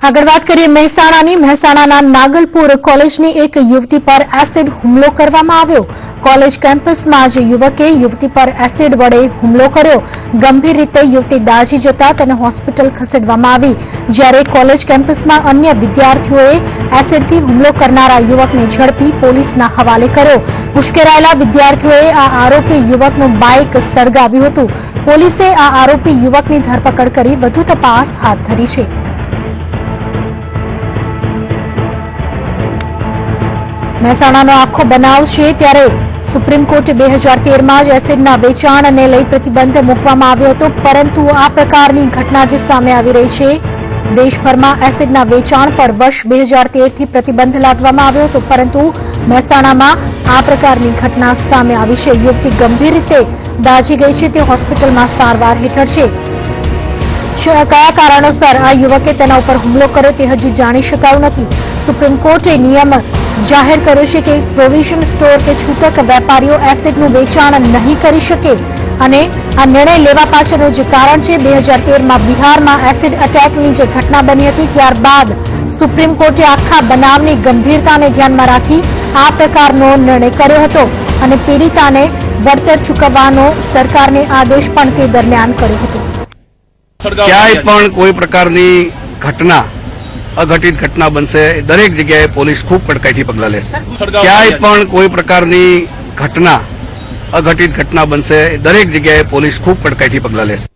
આગળ વાત કરીએ મહેસાણાના નાગલપુર કોલેજની એક યુવતી પર એસિડ હુમલો કરવામાં આવ્યો। કોલેજ કેમ્પસમાં જ યુવકે યુવતી પર એસિડ વડે હુમલો કર્યો। ગંભીર રીતે યુવતી દાઝી જતા તેને હોસ્પિટલ ખસેડવામાં આવી, જ્યારે કોલેજ કેમ્પસમાં અન્ય વિદ્યાર્થીઓએ એસિડથી હુમલો કરનારા યુવકને ઝડપી પોલીસના હવાલે કર્યો। ઉશ્કેરાયેલા વિદ્યાર્થીઓએ આ આરોપી યુવકનું બાઇક સળગાવ્યું હતું। પોલીસે આ આરોપી યુવકની ધરપકડ કરી વધુ તપાસ હાથ ધરી છે। મહેસાણાનો આખો બનાવ છે ત્યારે સુપ્રીમ કોર્ટે 2013માં જ એસિડના વેચાણને લઈ પ્રતિબંધ મૂકવામાં આવ્યો હતો, પરંતુ આ પ્રકારની ઘટના જે સામે આવી રહી છે, દેશભરમાં એસિડના વેચાણ પર વર્ષ 2013થી પ્રતિબંધ લાદવામાં આવ્યો હતો, પરંતુ મહેસાણામાં આ પ્રકારની ઘટના સામે આવી છે। યુવતી ગંભીર રીતે દાઝી ગઈ છે, તે હોસ્પિટલમાં સારવાર હેઠળ છે। કયા કારણોસર આ યુવકે તેના ઉપર હુમલો કર્યો તે હજી જાણી શકાયું નથી। સુપ્રીમ કોર્ટે નિયમ જાહેર કર્યો છે કે પ્રોવિઝન સ્ટોર કે છૂટક વેપારીઓ એસિડનું વેચાણ નહીં કરી શકે, અને આ નિર્ણય લેવા પાછળનું જે કારણ છે, 2013માં બિહારમાં એસિડ એટેકની જે ઘટના બની હતી, ત્યારબાદ સુપ્રીમ કોર્ટે આખા બનાવની ગંભીરતાને ધ્યાનમાં રાખી આ પ્રકારનો નિર્ણય કર્યો હતો અને પીડિતાને વળતર ચૂકવવાનો સરકારને આદેશ પણ તે દરમિયાન કર્યો હતો। ક્યાંય પણ કોઈ પ્રકારની ઘટના અઘટિત ઘટના બનશે, દરેક જગ્યાએ પોલીસ ખૂબ કડકાઈથી પગલાં લેશે। ક્યાંય પણ કોઈ પ્રકારની ઘટના અઘટિત ઘટના બનશે, દરેક જગ્યાએ પોલીસ ખૂબ કડકાઈથી પગલાં લેશે।